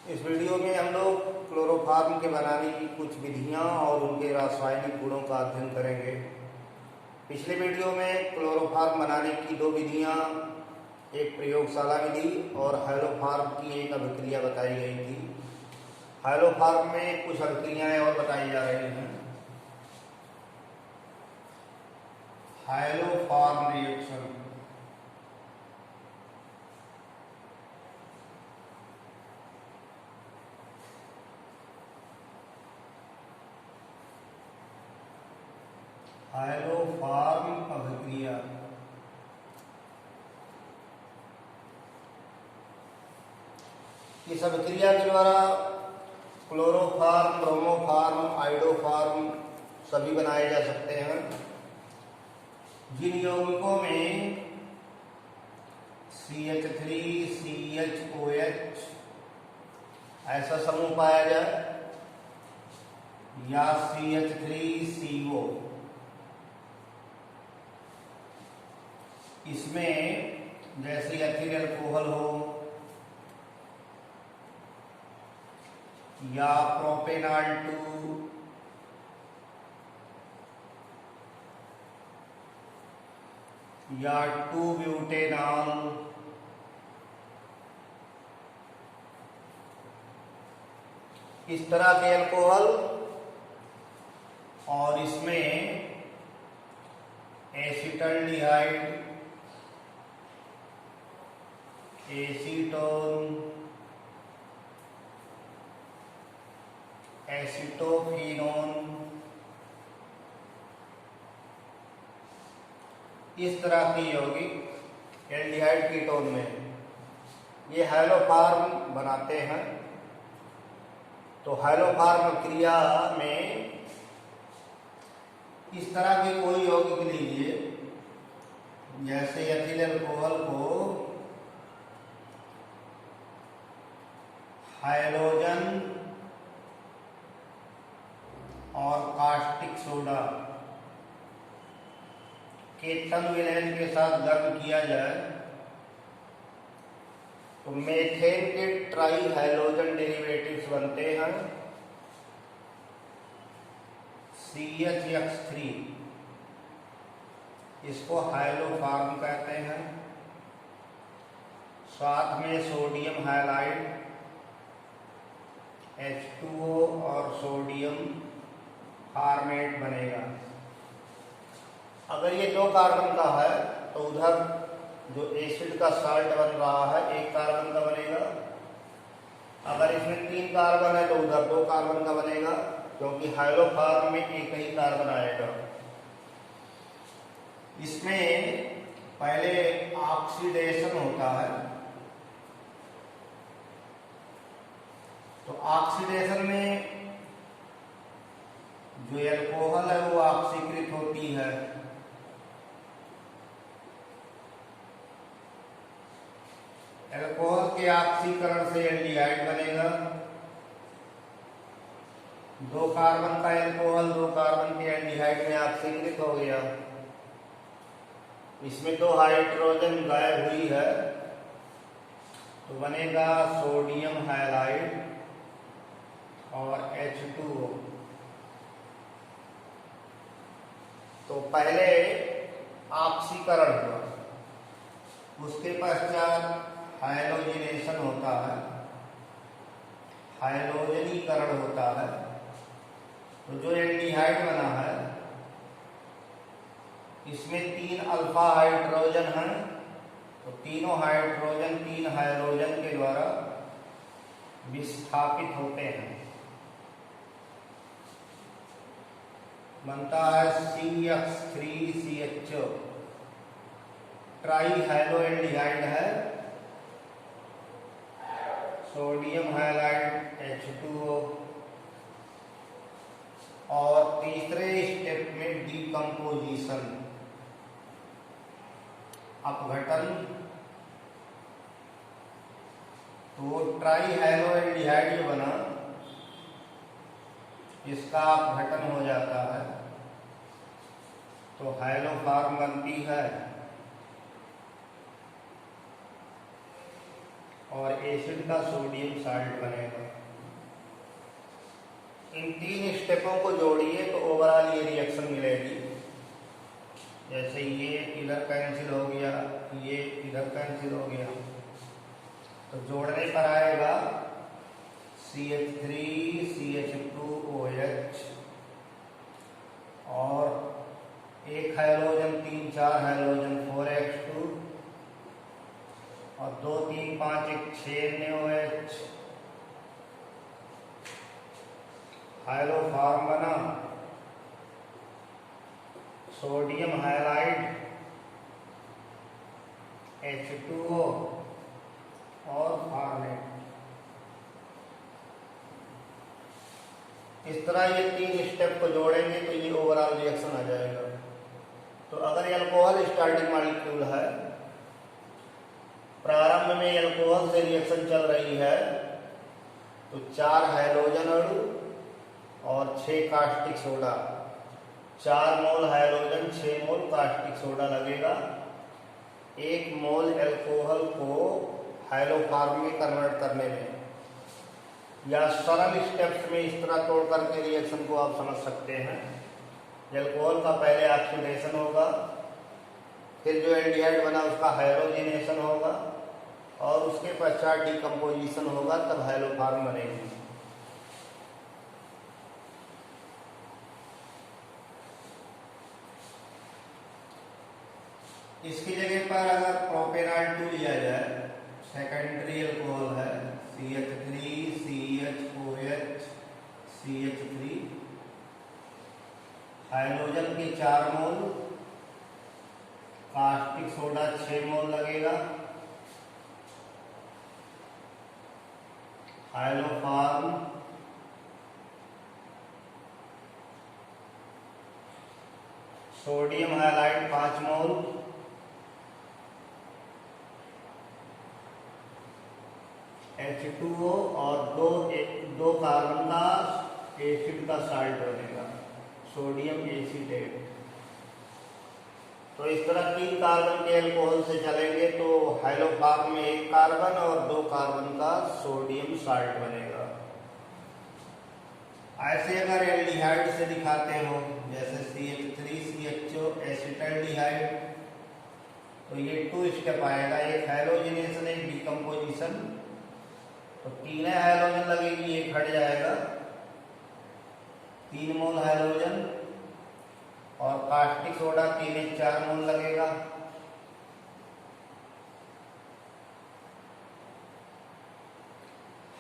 इस वीडियो में हम लोग क्लोरोफार्म के बनाने की कुछ विधियां और उनके रासायनिक गुणों का अध्ययन करेंगे। पिछले वीडियो में क्लोरोफार्म बनाने की दो विधियां, एक प्रयोगशाला विधि और हैलोफार्म की एक अभिक्रिया बताई गई थी। हैलोफार्म में कुछ अभिक्रियाएं और बताई जा रही हैं। हैलोफार्म रिएक्शन हैलोफार्म अभिक्रिया इस अभिक्रिया के द्वारा क्लोरोफार्म, ब्रोमोफार्म, आइडोफार्म सभी बनाए जा सकते हैं। जिन यौगिकों में CH3CHOH ऐसा समूह पाया जाए या CH3CO, इसमें जैसे एथिल अल्कोहल हो या प्रोपेनॉल 2 या 2-ब्यूटेनॉल, इस तरह के अल्कोहल और इसमें एसिटल्डिहाइड, एसीटोन, एसिटोफिनोन, इस तरह के यौगिक एल्डिहाइड कीटोन में ये हैलोफार्म बनाते हैं। तो हैलोफार्म क्रिया में इस तरह के कोई यौगिक लीजिए, जैसे एथिल अल्कोहल को हाइड्रोजन और कास्टिक सोडा के टंगविलेन के साथ गर्म किया जाए तो मेथेन के ट्राई हाइड्रोजन डेरिवेटिव्स बनते हैं CHX3, इसको हैलोफार्म कहते हैं। साथ में सोडियम हाइलाइड H2O और सोडियम फार्मेट बनेगा। अगर ये 2 कार्बन का है तो उधर जो एसिड का साल्ट बन रहा है 1 कार्बन का बनेगा। अगर इसमें 3 कार्बन है तो उधर 2 कार्बन का बनेगा, क्योंकि हैलोफार्म में एक ही कार्बन आएगा। इसमें पहले ऑक्सीडेशन होता है, तो ऑक्सीडेशन में जो अल्कोहल है वो ऑक्सीकृत होती है। अल्कोहल के ऑक्सीकरण से एल्डिहाइड बनेगा। 2 कार्बन का अल्कोहल 2 कार्बन के एल्डिहाइड में ऑक्सीकृत हो गया। इसमें 2 हाइड्रोजन गायब हुई है तो बनेगा सोडियम हाइलाइड और H2O। तो पहले ऑक्सीकरण हुआ, उसके पश्चात हाइड्रोजनेशन होता है, हाइड्रोजनीकरण होता है। तो जो एल्डिहाइड बना है इसमें 3 अल्फा हाइड्रोजन हैं, तो तीनों हाइड्रोजन 3 हाइड्रोजन के द्वारा विस्थापित होते हैं। बनता है CH3CHO, ट्राई हाइड्रो एल्डिहाइड है, सोडियम हाइलाइड H2O, और तीसरे स्टेप में डीकम्पोजिशन, अपघटन। तो ट्राई हाइड्रो एल्डिहाइड जो बना इसका अपघटन हो जाता है तो हैलोफार्म बनती है। और एसिड का सोडियम साल्ट बनेगा। इन 3 स्टेपों को जोड़िए तो ओवरऑल ये रिएक्शन मिलेगी। जैसे ये इधर कैंसिल हो गया, ये इधर कैंसिल हो गया, तो जोड़ने पर आएगा CH3 CH2OH और एक हाइड्रोजन 3 4 हाइड्रोजन 4H2 और 2 3 5 1 6 NaOH। हाइड्रोफॉर्म बना सोडियम हाइलाइड H2O और फॉर्मेट। इस तरह ये 3 स्टेप को जोड़ेंगे तो ये ओवरऑल रिएक्शन आ जाएगा। तो अगर अल्कोहल स्टार्टिंग मॉलिक्यूल है, प्रारंभ में अल्कोहल से रिएक्शन चल रही है, तो 4 हाइड्रोजन अणु और 6 कास्टिक सोडा, 4 मोल हाइड्रोजन 6 मोल कास्टिक सोडा लगेगा 1 मोल अल्कोहल को हाइड्रोफॉर्म में कन्वर्ट करने में। या सरल स्टेप्स में इस तरह तोड़ करके रिएक्शन को आप समझ सकते हैं। अल्कोहल का पहले ऑक्सीडेशन होगा, फिर जो एल्डिहाइड बना उसका हाइड्रोजनेशन होगा और उसके पश्चात डिकम्पोजिशन होगा, तब हाइड्रोफॉर्म बनेगी। इसकी जगह पर अगर प्रोपेनॉल 2 लिया जाए, सेकेंडरी अल्कोहल है, CH3 CHOH CH3, हाइड्रोजन के 4 मोल, कास्टिक सोडा 6 मोल लगेगा, हाइड्रोफॉर्म सोडियम हाइलाइड 5 मोल, H2O और दो कार्बन का एसिड का साल्ट बनेगा, सोडियम एसीटेट। तो इस तरह 3 कार्बन के अल्कोहल से चलेंगे तो हाइड्रोफॉर्म में 1 कार्बन और 2 कार्बन का सोडियम साल्ट बनेगा। ऐसे अगर एल्डिहाइड से दिखाते हो, जैसे CH3 CHO एसिटाल्डिहाइड, तो ये 2 स्टेप आएगा, एक हाइड्रोजनेशन एक डिकम्पोजिशन। तो 3 हाइड्रोजन लगेगी, एक हट जाएगा, 3 मोल हाइड्रोजन और कास्टिक सोडा 3 4 मोल लगेगा।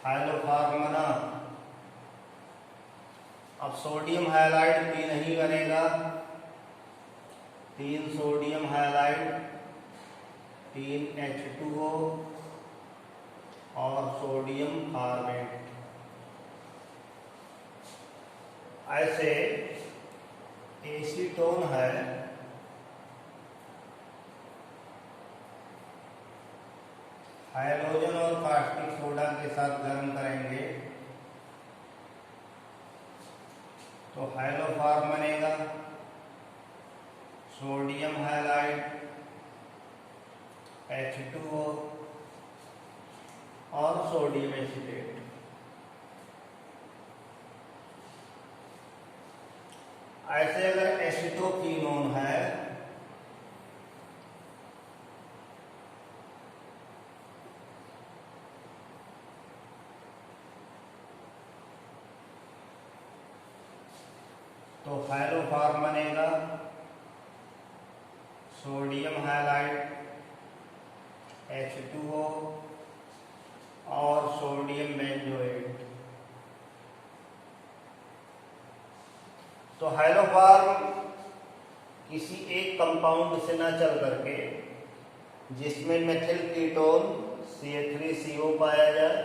हाइड्रोफॉर्म बना। अब सोडियम हाइलाइड 3 ही बनेगा, 3 सोडियम हाइलाइड 3 H2O और सोडियम कार्बेट। ऐसे एसीटोन है, हाइड्रोजन और कास्टिक सोडा के साथ गर्म करेंगे तो हाइड्रोफॉर्म बनेगा, सोडियम हाइलाइड H2O और सोडियम एसिटेट। ऐसे अगर एसिटोक्विनोन है, तो हाइड्रोफॉर्म बनेगा, सोडियम हाइलाइड H2O और सोडियम बेंजोएट। तो हाइड्रोफॉर्म किसी एक कंपाउंड से न चल करके, जिसमें मेथिल कीटोन CH3CO पाया जाए,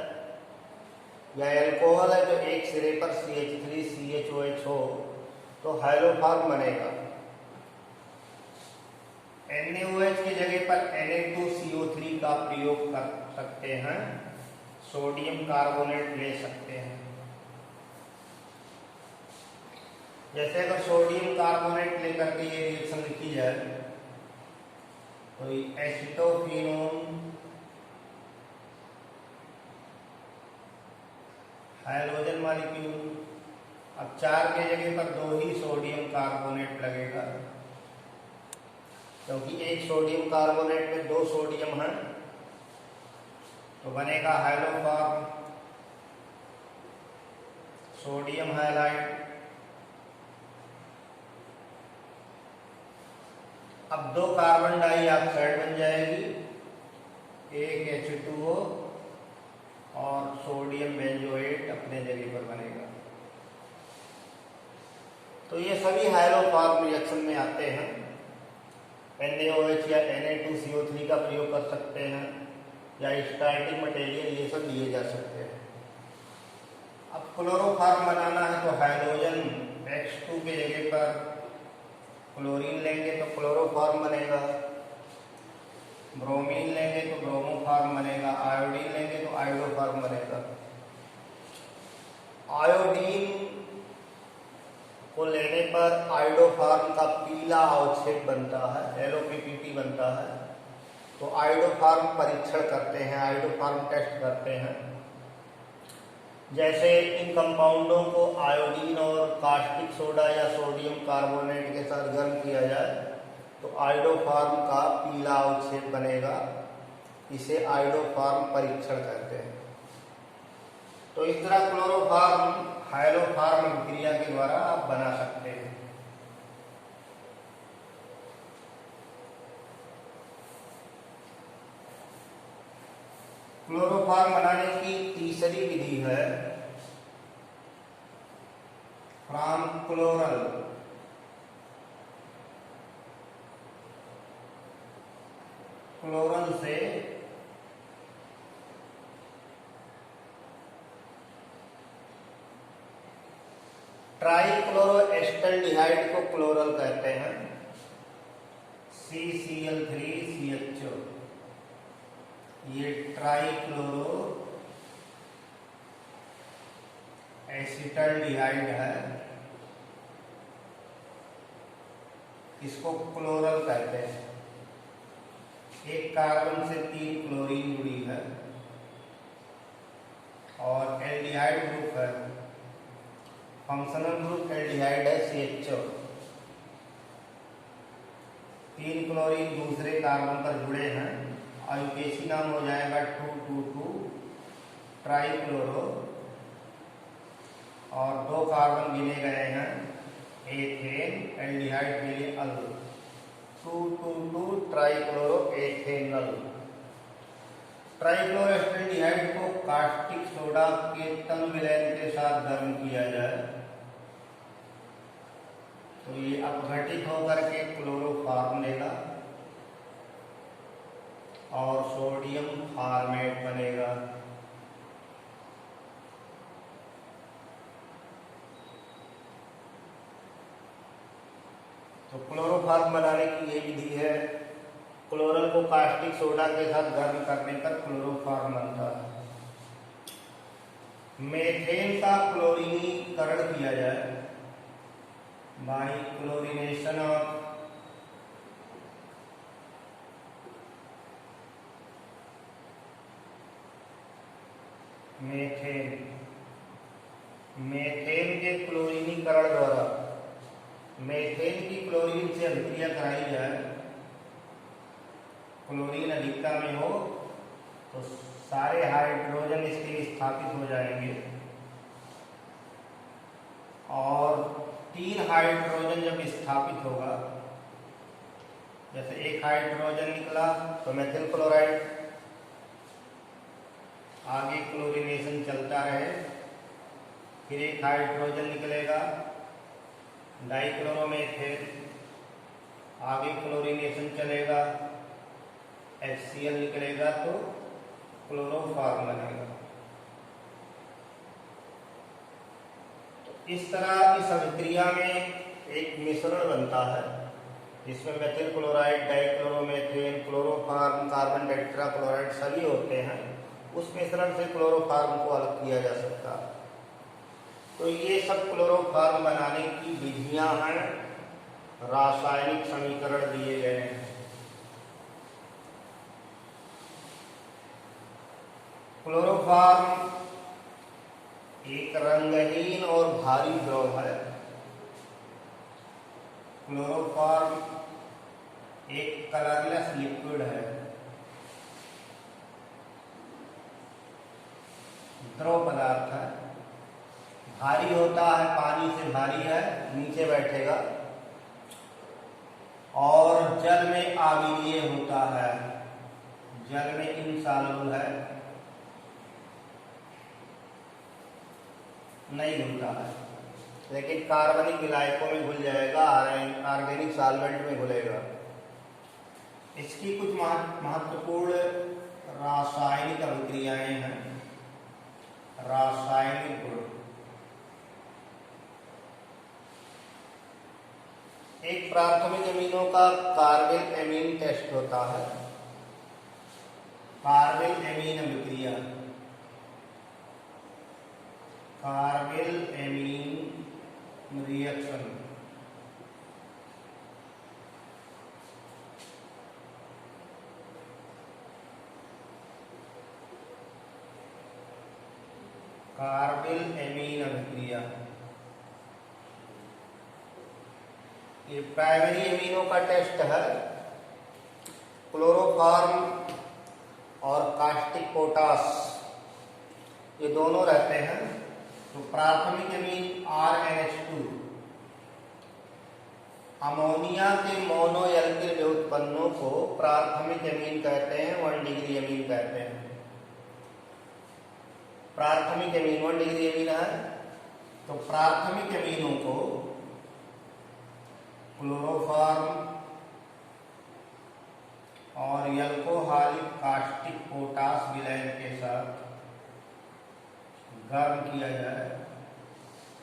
या अल्कोहल है जो एक सिरे पर CH3CHOH हो, तो हाइड्रोफॉर्म बनेगा। NaOH की जगह पर Na2CO3 का प्रयोग कर सकते हैं, सोडियम कार्बोनेट ले सकते हैं। जैसे अगर सोडियम कार्बोनेट लेकर के ये रिएक्शन लिखी जाए, तो एसिटोक्विनोन हाइड्रोजन मॉलिक्यूल। अब 4 के जगह पर 2 ही सोडियम कार्बोनेट लगेगा, क्योंकि एक सोडियम कार्बोनेट में 2 सोडियम है, तो बनेगा हाइड्रोफॉर्म सोडियम हाइलाइड। अब 2 कार्बन डाइऑक्साइड बन जाएगी, एक H2O और सोडियम बेंजोएट अपने जगह पर बनेगा। तो ये सभी हाइड्रोफॉर्म रिएक्शन में आते हैं। NaOH या Na2CO3 का प्रयोग कर सकते हैं, या स्टार्टिंग मटेरियल, ये सब लिए जा सकते हैं। अब क्लोरोफॉर्म बनाना है तो हाइड्रोजन X2 के जगह पर क्लोरीन लेंगे तो क्लोरोफॉर्म बनेगा, ब्रोमीन लेंगे तो ब्रोमोफॉर्म बनेगा, आयोडीन लेंगे तो आयोडोफॉर्म बनेगा। आयोडीन को लेने पर आयोडोफॉर्म का पीला अवक्षेप बनता है, LOPPP बनता है। तो आयोडोफॉर्म परीक्षण करते हैं, आयोडोफॉर्म टेस्ट करते हैं। जैसे इन कंपाउंडों को आयोडीन और कास्टिक सोडा या सोडियम कार्बोनेट के साथ गर्म किया जाए तो आयोडोफॉर्म का पीला अवक्षेप बनेगा, इसे आयोडोफॉर्म परीक्षण कहते हैं। तो इस तरह क्लोरोफॉर्म हाइड्रोफॉर्म क्रिया के द्वारा आप बना सकते हैं। क्लोरोफॉर्म बनाने की तीसरी विधि है फ्रॉम क्लोरल। क्लोरल से ट्राइक्लोरोएस्टल्डिहाइड को क्लोरल कहते हैं, CCl3CHO। ये ट्राइक्लोरो एसिटल्डिहाइड है, इसको क्लोरल कहते हैं। एक कार्बन से 3 क्लोरीन जुड़ी है और एल्डिहाइड ग्रुप है, फंक्शनल ग्रुप एल्डिहाइड है CHO। 3 क्लोरीन दूसरे कार्बन पर जुड़े हैं, आयुकेसी नाम हो जाएगा 222 ट्राइक्लोरो, और 2 कार्बन गिने गए हैं एथेन, एल्डिहाइड के लिए अल, 222 ट्राइक्लोरो एथेनल। ट्राइक्लोरोएस्टल्डिहाइड को कास्टिक सोडा के तंग विलयन के साथ गर्म किया जाए तो ये अपघटित होकर के क्लोरोफॉर्म देगा और सोडियम फॉर्मेट बनेगा। तो क्लोरोफॉर्म बनाने की ये विधि है। क्लोरल को कास्टिक सोडा के साथ गर्म करने पर क्लोरोफॉर्म बनता है। मेथेन का क्लोरीनीकरण किया जाए by chlorination of methane. Methane के क्लोरीनीकरण द्वारा मेथेन की क्लोरीन से अभिक्रिया कराई जाए, क्लोरीन अधिकता में हो तो सारे हाइड्रोजन इसके स्थापित हो जाएंगे और 3 हाइड्रोजन जब स्थापित होगा, जैसे एक हाइड्रोजन निकला तो मेथिल क्लोराइड, आगे क्लोरीनेशन चलता रहे, फिर एक हाइड्रोजन निकलेगा डाइक्लोरोमेथेन, आगे क्लोरीनेशन चलेगा, HCl निकलेगा तो क्लोरोफॉर्म बनेगा। तो इस तरह इस अभिक्रिया में एक मिश्रण बनता है, इसमें methyl chloride, dichloromethane, chloroform, carbon tetrachloride सभी होते हैं। उस मिश्रण से क्लोरोफॉर्म को अलग किया जा सकता है। तो ये सब क्लोरोफॉर्म बनाने की विधियां हैं, रासायनिक समीकरण दिए गए हैं। क्लोरोफॉर्म एक रंगहीन और भारी द्रव है। क्लोरोफॉर्म एक कलरलेस लिक्विड है, द्रव पदार्थ है, भारी होता है, पानी से भारी है, नीचे बैठेगा, और जल में आविरीय होता है, जल में इनसॉल्युबल है, नहीं घुलता है, लेकिन कार्बनिक विलायकों में घुल जाएगा, ऑर्गेनिक सॉल्वेंट में घुलेगा। इसकी कुछ महत्वपूर्ण रासायनिक अभिक्रियाएं हैं। रासायनिक गुण, एक प्राथमिक अमीनों का कार्बिल एमीन टेस्ट होता है, कार्बिल एमीन अभिक्रिया, carbyl amine reaction. Carbyl amine अभिक्रिया ये प्राइमरी एमीनों का टेस्ट है। क्लोरोफॉर्म और कास्टिक पोटास ये दोनों रहते हैं। तो प्राथमिक एमीन RNH2 अमोनिया के मोनोएल्किल व्युत्पन्नों को प्राथमिक एमीन कहते हैं, 1 डिग्री एमीन कहते हैं। प्राथमिक एमीन 1 डिग्री एमीन है, तो प्राथमिक एमीनों को क्लोरोफॉर्म और अल्कोहलिक कास्टिक पोटास विलयन के साथ गर्म किया जाए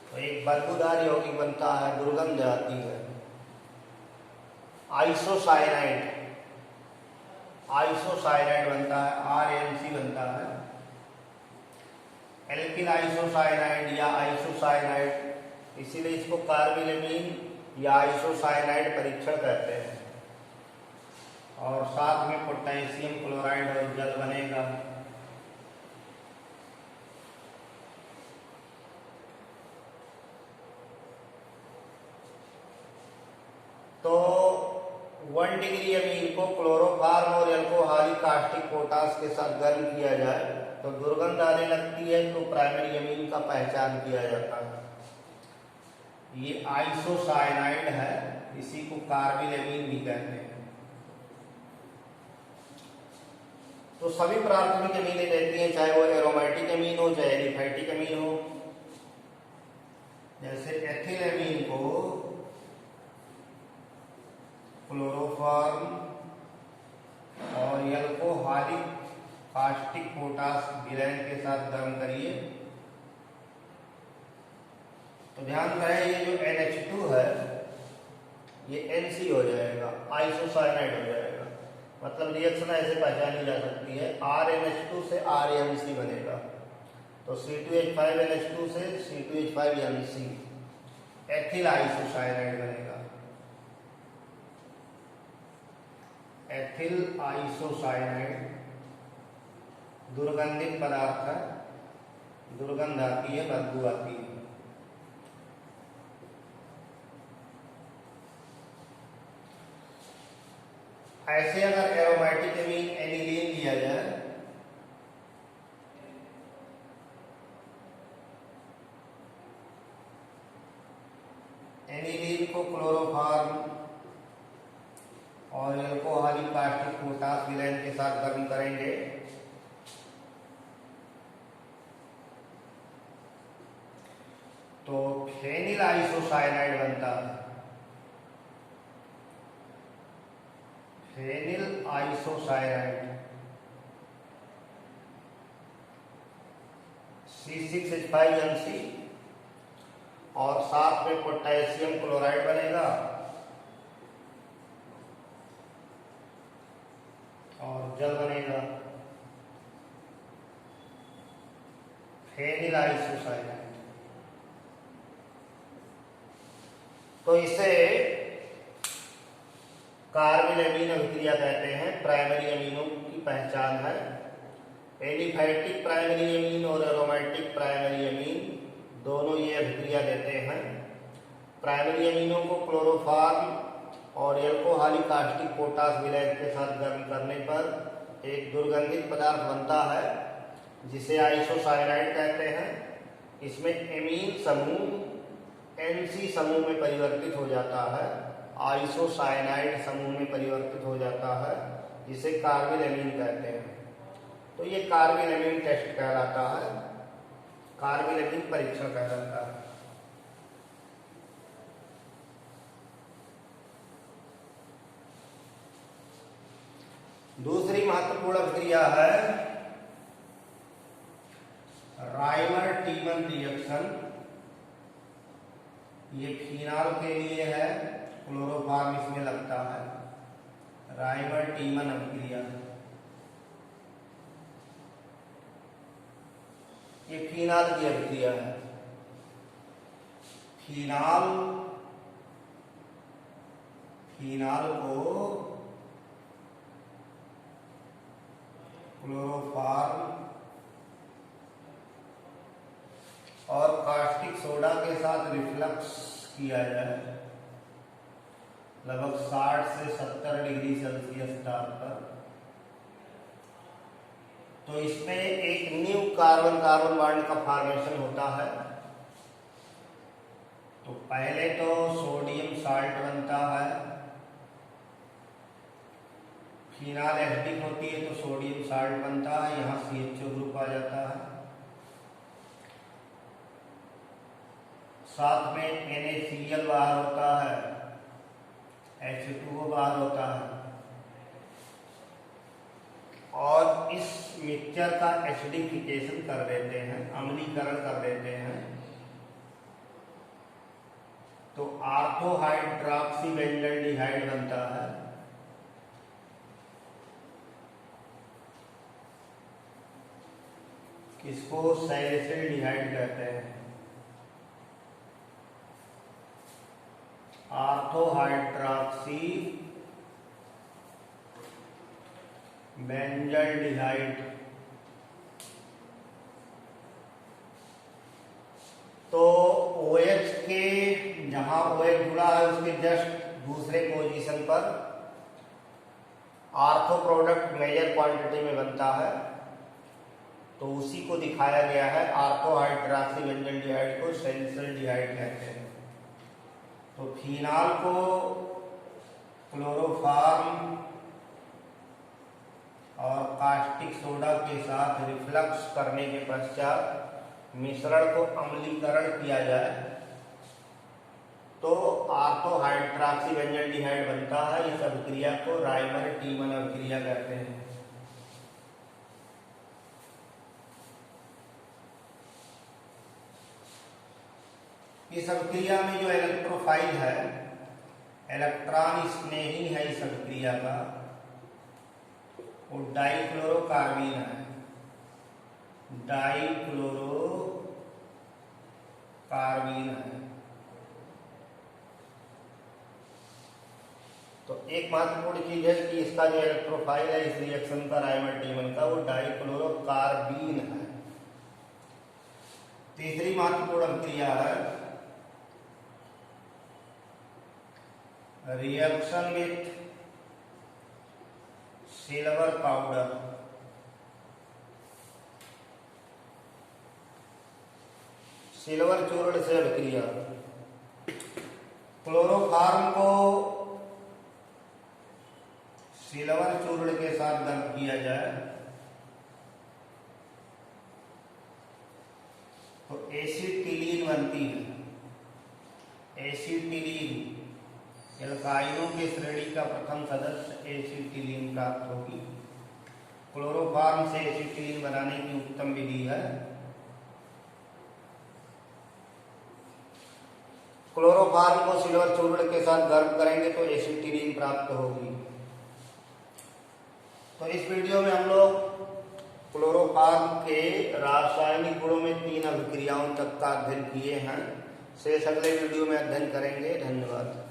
तो एक बदबूदार यौगिक बनता है, दुर्गंध आती है। आइसोसाइनाइड, आइसोसाइनाइड बनता है, RNC बनता है। एल्किल आइसोसाइनाइड या आइसोसाइनाइड, इसीलिए इसको कार्बिलेमीन या आइसोसाइनाइड परीक्षण कहते हैं। और साथ में पोटेशियम क्लोराइड और जल बनेगा। तो 1 डिग्री अमीन को क्लोरोफॉर्म और अल्कोहलिक कास्टिक पोटास के साथ गर्म किया जाए तो दुर्गंध आने लगती है, तो प्राइमरी अमीन का पहचान किया जाता है। ये आइसोसाइनाइड है, इसी को कार्बिल एमीन भी कहते हैं। तो सभी प्राथमिक अमीनें रहती हैं, चाहे वो एरोमेटिक अमीन हो चाहे एलिफैटिक अमीन हो। जैसे एथिल एमीन को क्लोरोफॉर्म और अल्कोहलिक कास्टिक पोटास विलयन के साथ गर्म करिए तो ध्यान रहे ये जो NH2 है ये NC हो जाएगा, आइसोसाइनाइड हो जाएगा। मतलब रिएक्शन ऐसे पहचानी जा सकती है, RNH2 से RMC बनेगा तो C2H5NH2 से C2H5NC एथिल आइसोसाइनाइड बनेगा। एथिल आइसोसाइनाइड दुर्गंधित पदार्थ है, दुर्गंध आती है, बदबू आती है। ऐसे अगर एरोमेटिक एमीन एनिलीन लिया जाए एनिलीन को क्लोरोफॉर्म और अल्कोहलिक कास्टिक पोटास विलयन के साथ गर्म करेंगे तो फेनिल आइसोसाइनाइड बनता है। फेनिल आइसोसाइनाइड C6H5NC और साथ में पोटेशियम क्लोराइड बनेगा और जल बनेगा। फेनिल आइसोसाइनाइड, तो इसे कार्बिल एमीन अभिक्रिया कहते हैं, प्राइमरी अमीनों की पहचान है। एलिफैटिक प्राइमरी एमीन और एरोमेटिक प्राइमरी एमीन दोनों ये अभिक्रिया देते हैं। प्राइमरी एमीनों को क्लोरोफॉर्म और एल्कोहलिक कास्टिक पोटास विलयन के साथ गर्म करने पर एक दुर्गंधित पदार्थ बनता है जिसे आइसोसाइनाइड कहते हैं। इसमें एमीन समूह एनसी समूह में परिवर्तित हो जाता है, आइसोसाइनाइड समूह में परिवर्तित हो जाता है, जिसे कार्बिल एमीन कहते हैं। तो ये कार्बिल एमीन टेस्ट कहलाता है, कार्बिल एमीन परीक्षण कहलाता है। दूसरी महत्वपूर्ण अभिक्रिया है राइमर-टीमन रिएक्शन। ये फिनाल के लिए है, क्लोरोफॉर्म इसमें लगता है। राइमर-टीमन अभिक्रिया ये फिनाल की अभिक्रिया है। फिनाल को क्लोरोफॉर्म और कास्टिक सोडा के साथ रिफ्लक्स किया जाए लगभग 60 से 70 डिग्री सेल्सियस ताप पर, तो इसमें एक न्यू कार्बन कार्बन बॉन्ड का फॉर्मेशन होता है। तो पहले तो सोडियम साल्ट बनता है, फिनाल एसिडिक होती है तो सोडियम साल्ट बनता है, यहाँ CHO ग्रुप आ जाता है, साथ में NaCl बाहर होता है, H2O बाहर होता है, और इस मिक्सचर का एसिडिफिकेशन कर देते हैं, अम्लीकरण कर देते हैं। तो ऑर्थोहाइड्रॉक्सी बेंजल्डिहाइड बनता है। इसको सैलिसिल्डिहाइड कहते हैं। ऑर्थोहाइड्रॉक्सी बेंजल्डिहाइड। तो OH के जहां OH जुड़ा है उसके जस्ट दूसरे पोजीशन पर आर्थो प्रोडक्ट मेजर क्वांटिटी में बनता है, तो उसी को दिखाया गया है। ऑर्थोहाइड्रॉक्सी बेंजल्डिहाइड को सैलिसिल्डिहाइड कहते हैं। तो फिनाल को क्लोरोफॉर्म और कास्टिक सोडा के साथ रिफ्लक्स करने के पश्चात मिश्रण को अम्लीकरण किया जाए तो ऑर्थोहाइड्रॉक्सी बेंजल्डिहाइड बनता है। इस अभिक्रिया को राइमर-टीमन अभिक्रिया कहते हैं। इस अभिक्रिया में जो इलेक्ट्रोफाइल है, इलेक्ट्रॉन स्नेही है इस अभिक्रिया का, वो डाइक्लोरोकार्बीन है। डाइक्लोरोकार्बीन है। तो एक महत्वपूर्ण चीज है कि इसका जो इलेक्ट्रोफाइल है इस रिएक्शन का राइमर-टीमन का, वो डाइक्लोरोकार्बीन है। तीसरी महत्वपूर्ण अभिक्रिया है reaction with silver powder. Silver चूर्ण से अभिक्रिया। क्लोरोफॉर्म को सिल्वर चूर्ण के साथ गर्म किया जाए तो एसिटिलीन बनती है। एसिटिलीन एल्काइनों के श्रेणी का प्रथम सदस्य एसिटिलीन प्राप्त होगी। क्लोरोफॉर्म से एसिटिलीन बनाने की उत्तम विधि है। क्लोरोफॉर्म को सिल्वर चूर्ण के साथ गर्म करेंगे तो एसिटिलीन प्राप्त होगी। तो इस वीडियो में हम लोग क्लोरोफॉर्म के रासायनिक गुणों में 3 अभिक्रियाओं तक का अध्ययन किए हैं। शेष अगले वीडियो में अध्ययन करेंगे। धन्यवाद।